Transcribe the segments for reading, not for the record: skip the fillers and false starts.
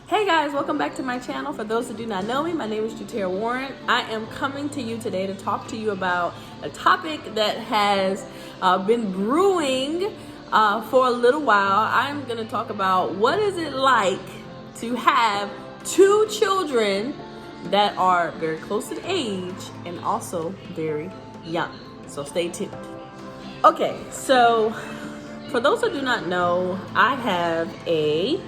Hey guys, welcome back to my channel. For those that do not know me, my name is Jatarra Warren. I am coming to you today to talk to you about a topic that has been brewing for a little while. I'm going to talk about what is it like to have two children that are very close in age and also very young. So stay tuned. Okay, so for those that do not know, I have a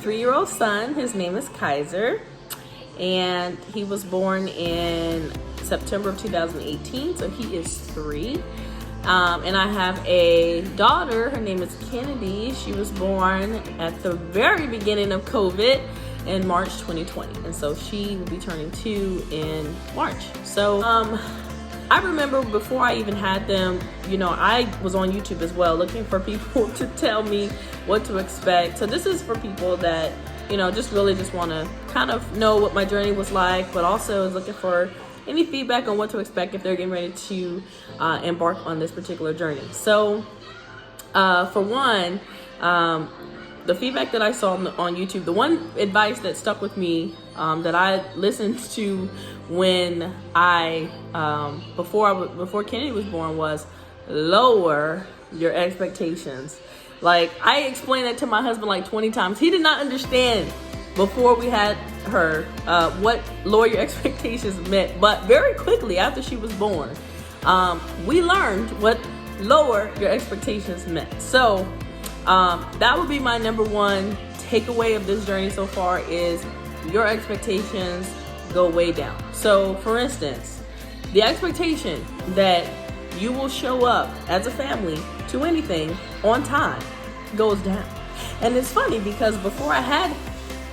3-year-old son. His name is Kaizer, and he was born in September of 2018, so he is 3. And I have a daughter. Her name is Kynnedi. She was born at the very beginning of COVID in March 2020, and so she will be turning 2 in March. So I remember before I even had them, I was on YouTube as well looking for people to tell me what to expect. So this is for people that, just want to kind of know what my journey was like, but also is looking for any feedback on what to expect if they're getting ready to embark on this particular journey. So for one, the feedback that I saw on YouTube, the one advice that stuck with me that I listened to when before Kynnedi was born was lower your expectations. Like, I explained that to my husband like 20 times. He did not understand before we had her what lower your expectations meant. But very quickly after she was born, we learned what lower your expectations meant. So that would be my number one takeaway of this journey so far is your expectations go way down. So for instance, the expectation that you will show up as a family to anything on time goes down. And it's funny because before I had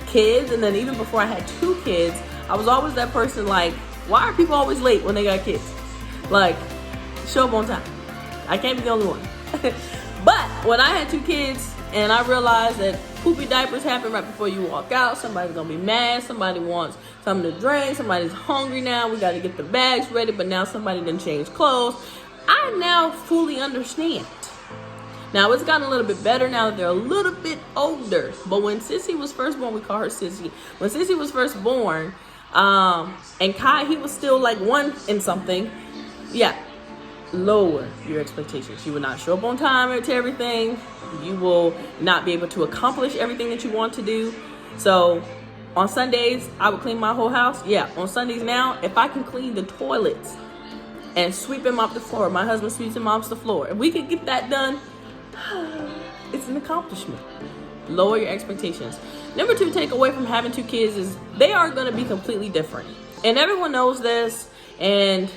kids, and then even before I had 2 kids, I was always that person like, why are people always late when they got kids? Like, show up on time. I can't be the only one. But when I had 2 kids and I realized that poopy diapers happen right before you walk out, somebody's gonna be mad, somebody wants something to drink, somebody's hungry now, we gotta get the bags ready, but now somebody didn't change clothes. I now fully understand. Now it's gotten a little bit better now that they're a little bit older. But when Sissy was first born, we call her Sissy. When Sissy was first born, and Kai, he was still like 1 and something. Yeah, lower your expectations. You will not show up on time to everything. You will not be able to accomplish everything that you want to do. So on Sundays, I would clean my whole house. Yeah, on Sundays now, if I can clean the toilets and sweep and mop the floor, my husband sweeps and mops the floor. If we could get that done, it's an accomplishment. Lower your expectations. Number 2 takeaway from having 2 kids is they are going to be completely different. And everyone knows this, and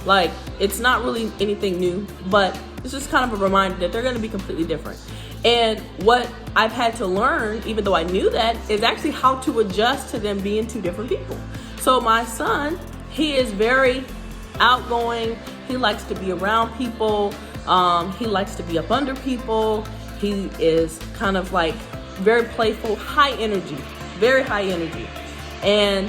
like, it's not really anything new, but it's just kind of a reminder that they're going to be completely different. And what I've had to learn, even though I knew that, is actually how to adjust to them being 2 different people. So my son, he is very outgoing. He likes to be around people. He likes to be up under people. He is kind of like very playful, high energy, very high energy. And,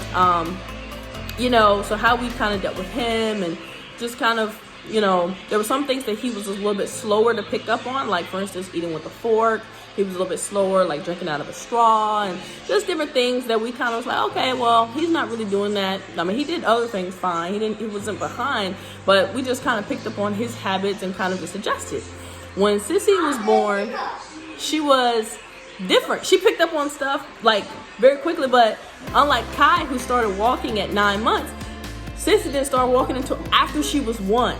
so how we kind of dealt with him and just kind of, there were some things that he was a little bit slower to pick up on, like for instance, eating with a fork. He was a little bit slower, like drinking out of a straw, and just different things that we kind of was like, okay, well, he's not really doing that. I mean, he did other things fine. He wasn't behind, but we just kind of picked up on his habits and kind of just adjusted. When Sissy was born, she was different. She picked up on stuff like very quickly, but unlike Kai, who started walking at 9 months, Sissy didn't start walking until after she was 1.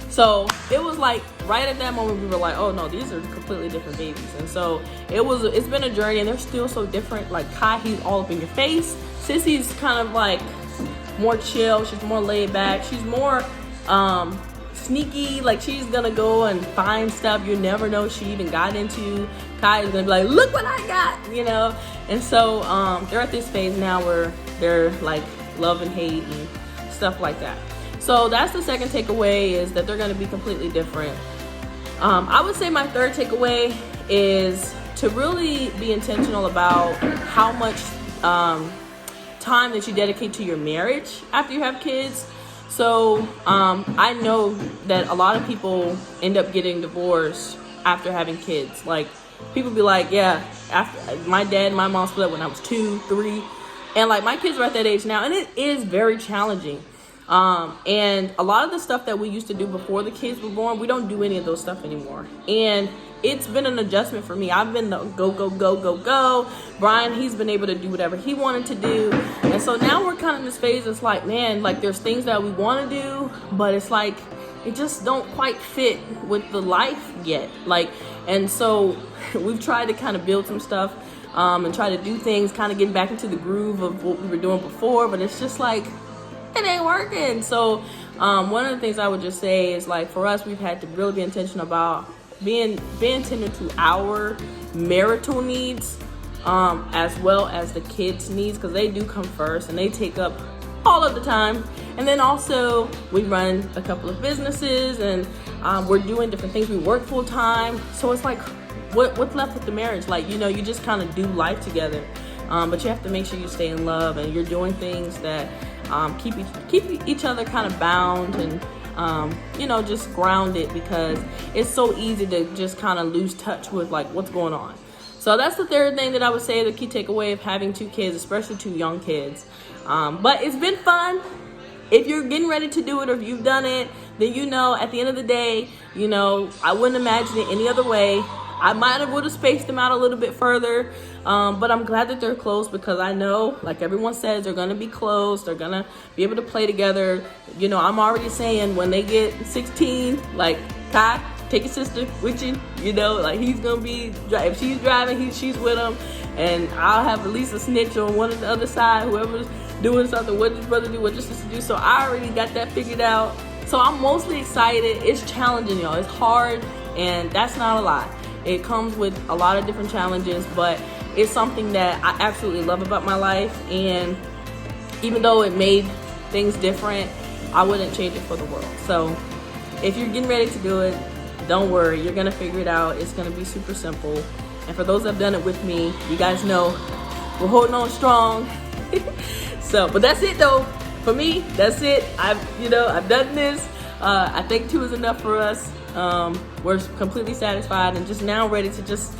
So it was like right at that moment we were like, oh no, these are completely different babies. And so it's been a journey, and they're still so different. Like Kai, he's all up in your face. Sissy's kind of like more chill. She's more laid back. She's more sneaky. Like, she's gonna go and find stuff you never know she even got into. Kai is gonna be like, look what I got, And so they're at this phase now where they're like love and hate and stuff like that. So that's the second takeaway, is that they're going to be completely different. I would say my third takeaway is to really be intentional about how much time that you dedicate to your marriage after you have kids. So I know that a lot of people end up getting divorced after having kids. Like, people be like, yeah, after my dad and my mom split when I was 2, 3, and like my kids are at that age now, and it is very challenging. And a lot of the stuff that we used to do before the kids were born, we don't do any of those stuff anymore. And it's been an adjustment for me. I've been the go. Bryan, he's been able to do whatever he wanted to do. And so now we're kind of in this phase. It's like, man, like there's things that we want to do, but it's like, it just don't quite fit with the life yet. Like, and so we've tried to kind of build some stuff, and try to do things, kind of getting back into the groove of what we were doing before, but it's just like, it ain't working. So one of the things I would just say is, like, for us, we've had to really be intentional about being tender to our marital needs, as well as the kids' needs, because they do come first and they take up all of the time. And then also we run a couple of businesses, and we're doing different things. We work full time, so it's like, what's left with the marriage? Like, you know, you just kind of do life together, but you have to make sure you stay in love and you're doing things that keep each other kind of bound and you know, just grounded, because it's so easy to just kind of lose touch with like what's going on. So that's the third thing that I would say, the key takeaway of having 2 kids, especially 2 young kids. But it's been fun. If you're getting ready to do it, or if you've done it, then you know, at the end of the day, you know, I wouldn't imagine it any other way. I might have would have spaced them out a little bit further, but I'm glad that they're close, because I know, like everyone says, they're going to be close. They're going to be able to play together. You know, I'm already saying when they get 16, like, Kai, take your sister with you. You know, like, he's going to be, if she's driving, she's with him, and I'll have at least a snitch on one of the other side, whoever's doing something. What does your brother do? What does your sister do? So I already got that figured out. So I'm mostly excited. It's challenging, y'all. It's hard, and that's not a lie. It comes with a lot of different challenges, but it's something that I absolutely love about my life. And even though it made things different, I wouldn't change it for the world. So if you're getting ready to do it, don't worry, you're gonna figure it out. It's gonna be super simple. And for those that have done it with me, you guys know we're holding on strong. So, but that's it though. For me, that's it. I've done this. I think 2 is enough for us. We're completely satisfied and just now ready to just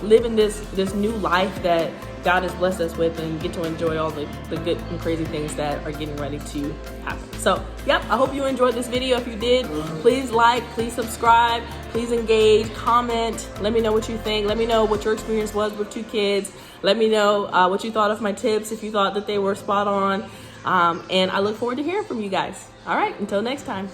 live in this new life that God has blessed us with, and get to enjoy all the good and crazy things that are getting ready to happen. So, yep, I hope you enjoyed this video. If you did, please like, please subscribe, please engage, comment. Let me know what you think. Let me know what your experience was with 2 kids. Let me know what you thought of my tips, if you thought that they were spot on. And I look forward to hearing from you guys. All right, until next time.